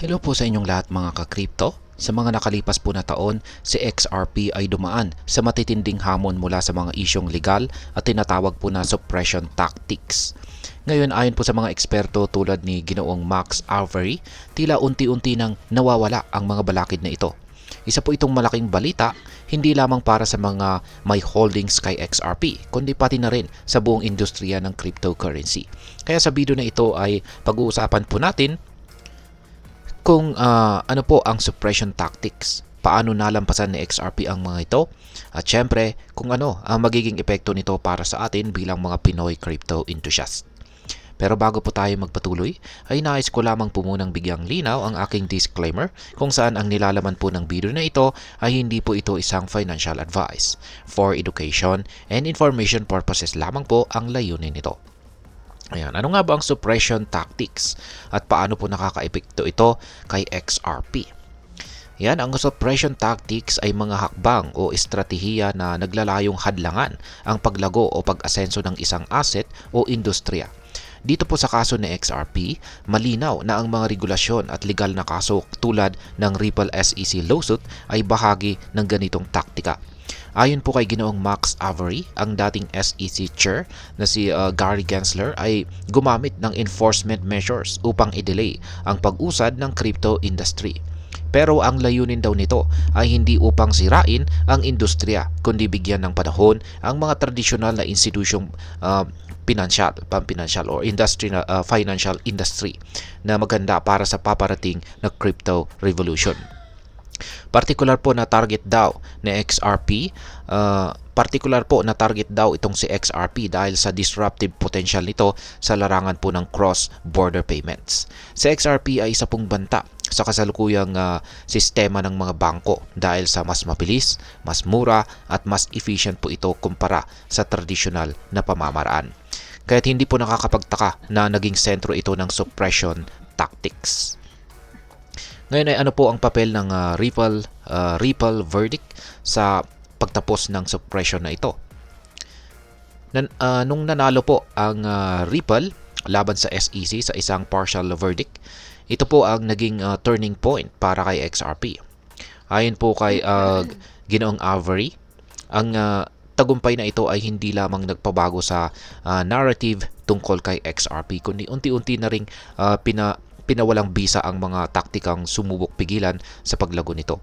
Hello po sa inyong lahat mga ka-crypto. Sa mga nakalipas po na taon, si XRP ay dumaan sa matitinding hamon mula sa mga isyong legal at tinatawag po na suppression tactics. Ngayon ayon po sa mga eksperto tulad ni Ginoong Max Avery, tila unti-unti nang nawawala ang mga balakid na ito. Isa po itong malaking balita, hindi lamang para sa mga may holdings kay XRP, kundi pati na rin sa buong industriya ng cryptocurrency. Kaya sa video na ito ay pag-uusapan po natin kung ano po ang suppression tactics, paano nalampasan ni XRP ang mga ito, at syempre kung ano ang magiging epekto nito para sa atin bilang mga Pinoy crypto enthusiast. Pero bago po tayo magpatuloy, ay nais ko lamang po munang bigyang linaw ang aking disclaimer kung saan ang nilalaman po ng video na ito ay hindi po ito isang financial advice. For education and information purposes lamang po ang layunin nito. Ayan, ano nga ba ang suppression tactics at paano po nakakaepekto ito kay XRP? Yan, ang suppression tactics ay mga hakbang o estratehiya na naglalayong hadlangan ang paglago o pag-asenso ng isang asset o industriya. Dito po sa kaso ni XRP, malinaw na ang mga regulasyon at legal na kaso tulad ng Ripple SEC lawsuit ay bahagi ng ganitong taktika. Ayon po kay Ginoong Max Avery, ang dating SEC chair na si Gary Gensler ay gumamit ng enforcement measures upang i-delay ang pag-usad ng crypto industry. Pero ang layunin daw nito ay hindi upang sirain ang industriya, kundi bigyan ng panahon ang mga tradisyonal na institusyong pampinansyal or industry na financial industry na maganda para sa paparating na crypto revolution. Particular po na target daw ni XRP, itong si XRP dahil sa disruptive potential nito sa larangan po ng cross-border payments. Si XRP ay isa pong banta sa kasalukuyang sistema ng mga bangko dahil sa mas mabilis, mas mura at mas efficient po ito kumpara sa tradisyonal na pamamaraan. Kaya't hindi po nakakapagtaka na naging sentro ito ng suppression tactics. Ngayon ay ano po ang papel ng Ripple verdict sa pagtapos ng suppression na ito? Nung nanalo po ang Ripple laban sa SEC sa isang partial verdict, ito po ang naging turning point para kay XRP. Ayon po kay Ginoong Avery, ang tagumpay na ito ay hindi lamang nagpabago sa narrative tungkol kay XRP, kundi unti-unti na ring pinawalang bisa ang mga taktikang sumubok pigilan sa paglago nito.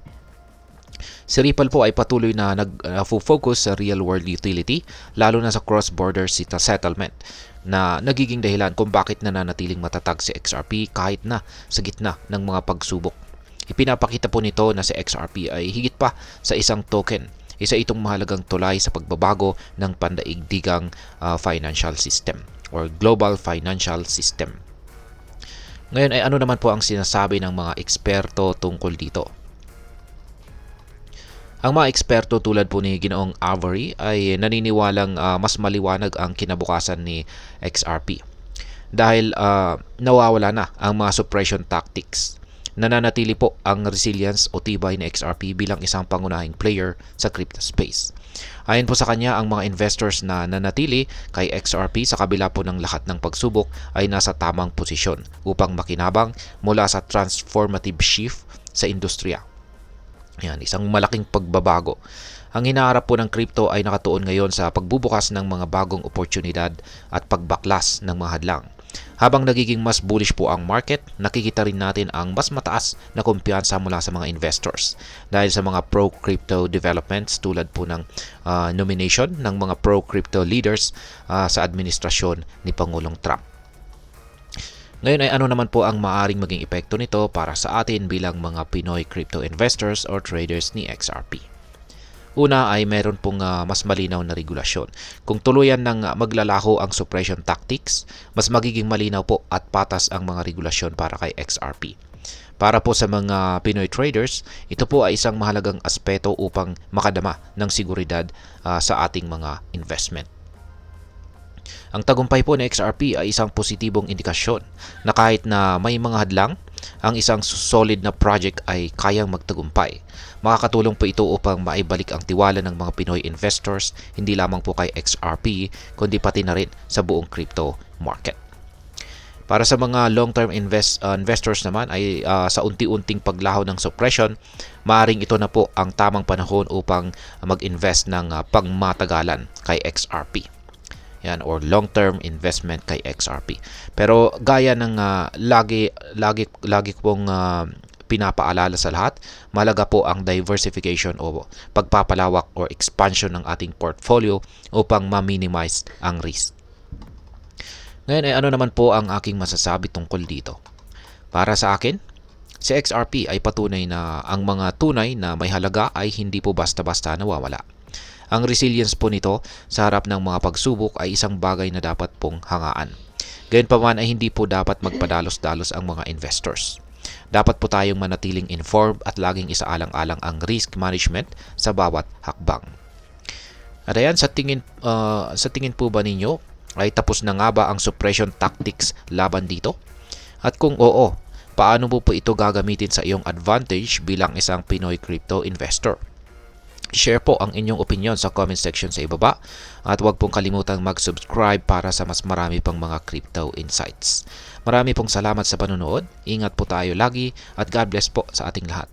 Si Ripple po ay patuloy na nag-focus sa real-world utility, lalo na sa cross-border settlement, na nagiging dahilan kung bakit nananatiling matatag si XRP kahit na sa gitna ng mga pagsubok. Ipinapakita po nito na si XRP ay higit pa sa isang token. Isa itong mahalagang tulay sa pagbabago ng pandaigdigang financial system or global financial system. Ngayon ay ano naman po ang sinasabi ng mga eksperto tungkol dito? Ang mga eksperto tulad po ni Ginoong Avery ay naniniwalang mas maliwanag ang kinabukasan ni XRP dahil nawawala na ang mga suppression tactics. Nananatili po ang resilience o tibay ni XRP bilang isang pangunahing player sa crypto space. Ayon po sa kanya, ang mga investors na nanatili kay XRP sa kabila po ng lahat ng pagsubok ay nasa tamang posisyon upang makinabang mula sa transformative shift sa industriya. Yan, isang malaking pagbabago. Ang hinaharap po ng crypto ay nakatuon ngayon sa pagbubukas ng mga bagong oportunidad at pagbaklas ng mga hadlang. Habang nagiging mas bullish po ang market, nakikita rin natin ang mas mataas na kumpiyansa mula sa mga investors dahil sa mga pro-crypto developments tulad po ng nomination ng mga pro-crypto leaders sa administrasyon ni Pangulong Trump. Ngayon ay ano naman po ang maaaring maging epekto nito para sa atin bilang mga Pinoy crypto investors or traders ni XRP? Una ay meron pong mas malinaw na regulasyon. Kung tuluyan ng maglalaho ang suppression tactics, mas magiging malinaw po at patas ang mga regulasyon para kay XRP. Para po sa mga Pinoy traders, ito po ay isang mahalagang aspeto upang makadama ng seguridad sa ating mga investment. Ang tagumpay po ng XRP ay isang positibong indikasyon na kahit na may mga hadlang, ang isang solid na project ay kayang magtagumpay. Makakatulong po ito upang maibalik ang tiwala ng mga Pinoy investors hindi lamang po kay XRP kundi pati na rin sa buong crypto market. Para sa mga long-term investors naman ay sa unti-unting paglaho ng suppression, maaring ito na po ang tamang panahon upang mag-invest ng pangmatagalan kay XRP. Yan, or long-term investment kay XRP. Pero gaya ng lagi kong pinapaalala sa lahat, malaga po ang diversification o pagpapalawak or expansion ng ating portfolio upang ma-minimize ang risk. Ngayon ay ano naman po ang aking masasabi tungkol dito? Para sa akin, si XRP ay patunay na ang mga tunay na may halaga ay hindi po basta-basta nawawala. Ang resilience po nito sa harap ng mga pagsubok ay isang bagay na dapat pong hangaan. Gayunpaman ay hindi po dapat magpadalos-dalos ang mga investors. Dapat po tayong manatiling informed at laging isaalang-alang ang risk management sa bawat hakbang. At ayan, sa tingin po ba ninyo, ay tapos na nga ba ang suppression tactics laban dito? At kung oo, paano mo po ito gagamitin sa iyong advantage bilang isang Pinoy crypto investor? Share po ang inyong opinion sa comment section sa ibaba at huwag pong kalimutang mag-subscribe para sa mas marami pang mga crypto insights. Marami pong salamat sa panonood, ingat po tayo lagi at God bless po sa ating lahat.